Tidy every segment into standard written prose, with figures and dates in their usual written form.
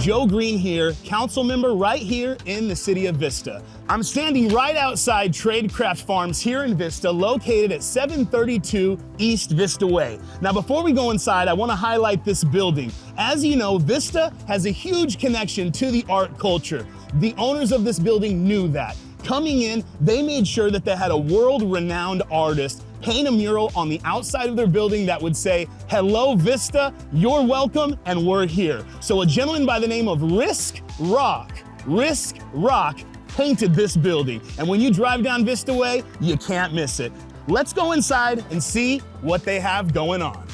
Joe Green here, council member right here in the city of Vista. I'm standing right outside Tradecraft Farms here in Vista, located at 732 East Vista Way. Now, before we go inside, I want to highlight this building. As you know, Vista has a huge connection to the art culture. The owners of this building knew that. Coming in, they made sure that they had a world-renowned artist paint a mural on the outside of their building that would say, "Hello Vista, you're welcome, and we're here." So a gentleman by the name of Risk Rock painted this building. And when you drive down Vista Way, you can't miss it. Let's go inside and see what they have going on.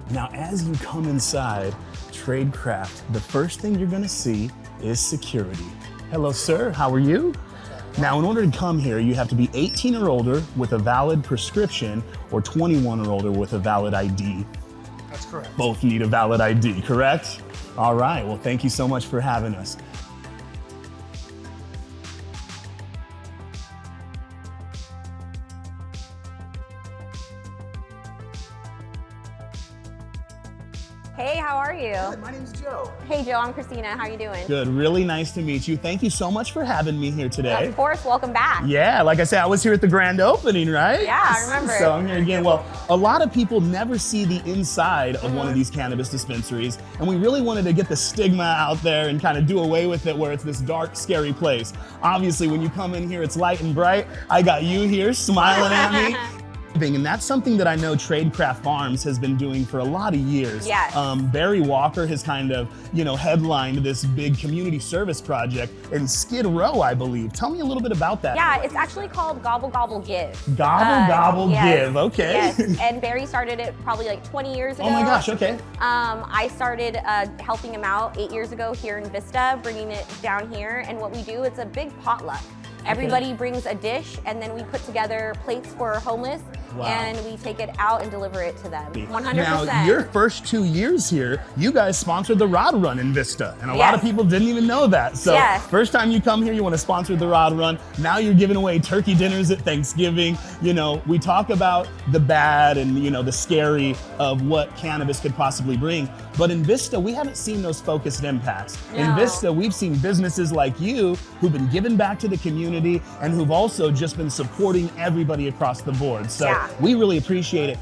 Now, as you come inside Tradecraft, the first thing you're gonna see is security. Hello, sir, how are you? Now, in order to come here, you have to be 18 or older with a valid prescription or 21 or older with a valid ID. That's correct. Both need a valid ID, correct? All right, well, thank you so much for having us. Hey, how are you? Good, my name's Joe. Hey, Joe, I'm Christina. How are you doing? Good, really nice to meet you. Thank you so much for having me here today. Of course, welcome back. Yeah, like I said, I was here at the grand opening, right? Yeah, I remember. So I'm here again. Well, a lot of people never see the inside of one of these cannabis dispensaries, and we really wanted to get the stigma out there and kind of do away with it where it's this dark, scary place. Obviously, when you come in here, it's light and bright. I got you here smiling at me. And that's something that I know Tradecraft Farms has been doing for a lot of years. Yes. Barry Walker has kind of, headlined this big community service project in Skid Row, I believe. Tell me a little bit about that. Yeah, it's actually called Gobble Gobble Give. Gobble Gobble yes, Give, okay. Yes, and Barry started it probably like 20 years ago. Oh my gosh, okay. I started helping him out 8 years ago here in Vista, bringing it down here. And what we do, it's a big potluck. Everybody brings a dish, and then we put together plates for homeless, and we take it out and deliver it to them. 100%. Now, your first 2 years here, you guys sponsored the Rod Run in Vista, and a lot of people didn't even know that. So first time you come here, you want to sponsor the Rod Run. Now you're giving away turkey dinners at Thanksgiving. We talk about the bad and the scary of what cannabis could possibly bring, but in Vista, we haven't seen those focused impacts. No. In Vista, we've seen businesses like you who've been giving back to the community and who've also just been supporting everybody across the board. So we really appreciate it.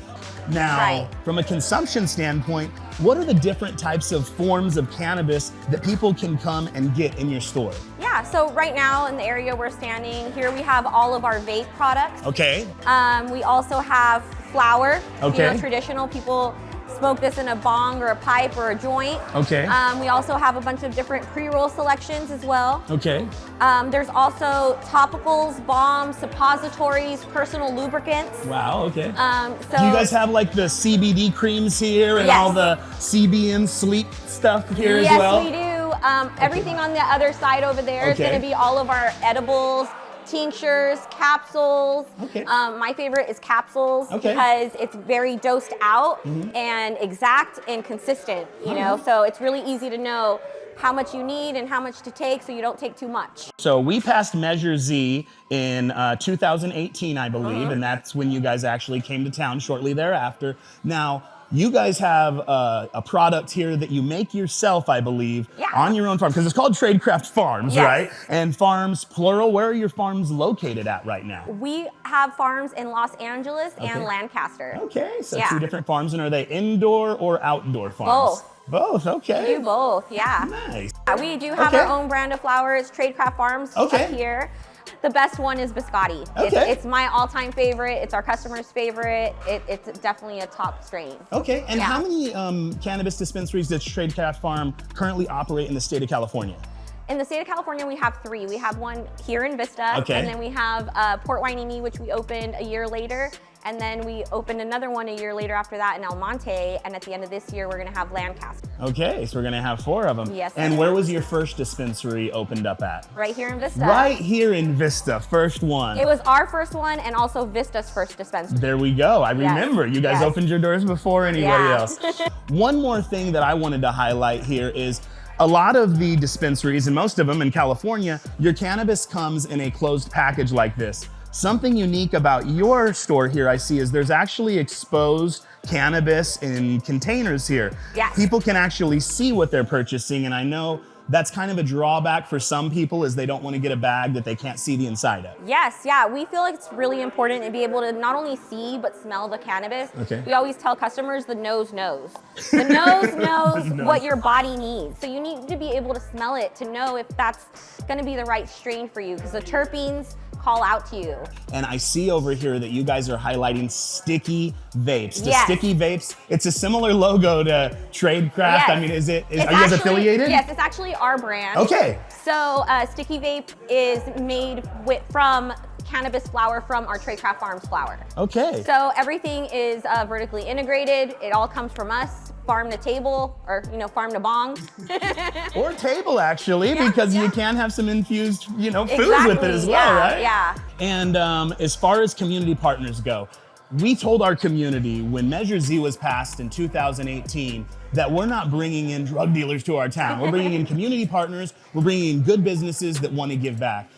Now, from a consumption standpoint, what are the different types of forms of cannabis that people can come and get in your store? Yeah, so right now in the area we're standing, here we have all of our vape products. Okay. We also have flower, Okay. Traditional people smoke this in a bong or a pipe or a joint. Okay. We also have a bunch of different pre-roll selections as well. Okay. There's also topicals, bombs, suppositories, personal lubricants. Wow, okay. So Do you guys have like the CBD creams here and all the CBN sleep stuff here as well? Yes, we do. Everything on the other side over there is going to be all of our edibles, tinctures, capsules. Okay. My favorite is capsules because it's very dosed out and exact and consistent, so it's really easy to know how much you need and how much to take so you don't take too much. So we passed Measure Z in 2018, I believe, and that's when you guys actually came to town shortly thereafter. Now, you guys have a product here that you make yourself, I believe, on your own farm, because it's called Tradecraft Farms, right? And farms, plural. Where are your farms located at right now? We have farms in Los Angeles and Lancaster. Okay, so two different farms. And are they indoor or outdoor farms? Both, okay. We do both, yeah. Nice. We do have our own brand of flowers, Tradecraft Farms, up here. The best one is Biscotti. It's my all-time favorite. It's our customer's favorite. It's definitely a top strain. Okay, and how many cannabis dispensaries does Tradecraft Farm currently operate in the state of California? In the state of California, we have 3. We have one here in Vista, and then we have Port Hueneme, which we opened a year later, and then we opened another one a year later after that in El Monte, and at the end of this year, we're gonna have Lancaster. Okay, so we're gonna have 4 of them. Yes. And where was your first dispensary opened up at? Right here in Vista. Right here in Vista, first one. It was our first one and also Vista's first dispensary. There we go. I remember you guys opened your doors before anybody else. One more thing that I wanted to highlight here is a lot of the dispensaries, and most of them in California, your cannabis comes in a closed package like this. Something unique about your store here I see is there's actually exposed cannabis in containers here. Yes. People can actually see what they're purchasing, and I know that's kind of a drawback for some people is they don't want to get a bag that they can't see the inside of. Yes, yeah, we feel like it's really important to be able to not only see but smell the cannabis. Okay. We always tell customers the nose knows. The nose knows what your body needs. So you need to be able to smell it to know if that's going to be the right strain for you, because the terpenes call out to you. And I see over here that you guys are highlighting sticky vapes. The Yes. sticky vapes, it's a similar logo to Tradecraft. Yes. I mean, are you guys actually- affiliated? Yes, it's actually our brand. Okay. So Sticky Vape is made from cannabis flower from our Tradecraft Farms flower. Okay. So everything is vertically integrated. It all comes from us, farm to table, or farm to bong. Or table, actually, Yeah, because you yeah. can have some infused, foods Exactly, with it as well, yeah, right? yeah. And as far as community partners go, we told our community when Measure Z was passed in 2018 that we're not bringing in drug dealers to our town. We're bringing in community partners. We're bringing in good businesses that want to give back.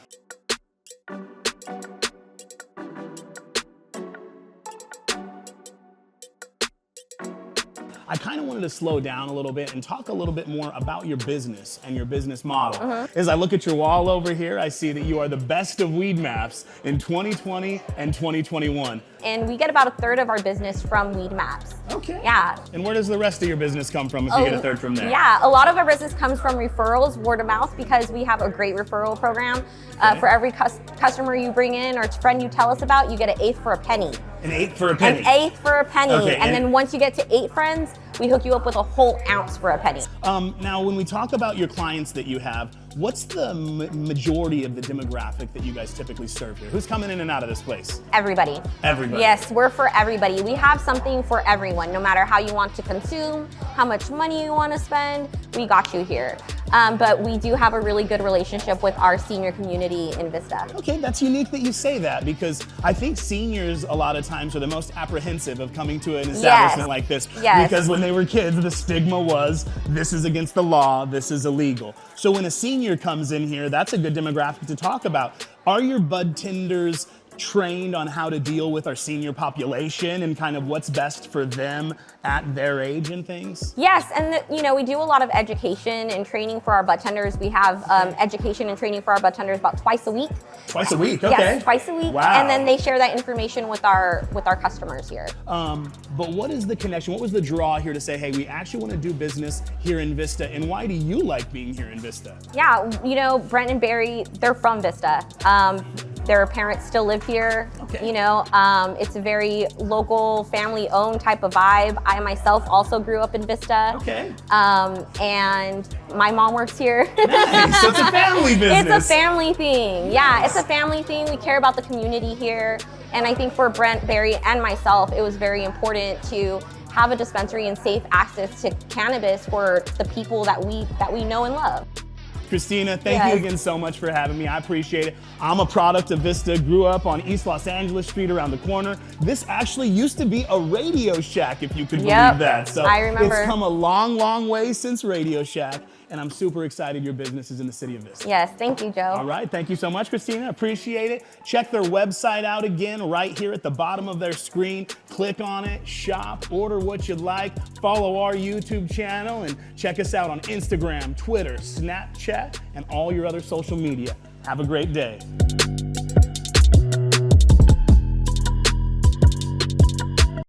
I kind of wanted to slow down a little bit and talk a little bit more about your business and your business model. As I look at your wall over here, I see that you are the best of weed maps in 2020 and 2021. And we get about a third of our business from weed maps. Okay. Yeah. And where does the rest of your business come from if you get a third from there? Yeah, a lot of our business comes from referrals, word of mouth, because we have a great referral program. Okay. For every customer you bring in or friend you tell us about, you get an eighth for a penny. An eighth for a penny. An eighth for a penny. Okay, and then once you get to 8 friends, we hook you up with a whole ounce for a penny. Now, when we talk about your clients that you have, what's the majority of the demographic that you guys typically serve here? Who's coming in and out of this place? Everybody. Everybody. Yes, we're for everybody. We have something for everyone, no matter how you want to consume, how much money you want to spend, we got you here. But we do have a really good relationship with our senior community in Vista. Okay, that's unique that you say that, because I think seniors a lot of times are the most apprehensive of coming to an establishment like this. Yes. Because when they were kids, the stigma was, this is against the law, this is illegal. So when a senior comes in here, that's a good demographic to talk about. Are your bud tenders trained on how to deal with our senior population and kind of what's best for them at their age and things? Yes, and we do a lot of education and training for our bud tenders. We have education and training for our bud tenders about twice a week. Twice a week, okay. Yes, twice a week. Wow. And then they share that information with our customers here. But what is the connection? What was the draw here to say, hey, we actually want to do business here in Vista, and why do you like being here in Vista? Yeah, Brent and Barry, they're from Vista. Their parents still live here. Okay. It's a very local, family-owned type of vibe. I myself also grew up in Vista. Okay. And my mom works here. Nice. So it's a family business. It's a family thing. Yeah, it's a family thing. We care about the community here. And I think for Brent, Barry, and myself, it was very important to have a dispensary and safe access to cannabis for the people that we know and love. Christina, thank you again so much for having me. I appreciate it. I'm a product of Vista, grew up on East Los Angeles Street around the corner. This actually used to be a Radio Shack, if you could believe that. So I remember. It's come a long, long way since Radio Shack, and I'm super excited your business is in the city of Vista. Yes, thank you, Joe. All right, thank you so much, Christina. Appreciate it. Check their website out again right here at the bottom of their screen. Click on it, shop, order what you'd like, follow our YouTube channel, and check us out on Instagram, Twitter, Snapchat, and all your other social media. Have a great day.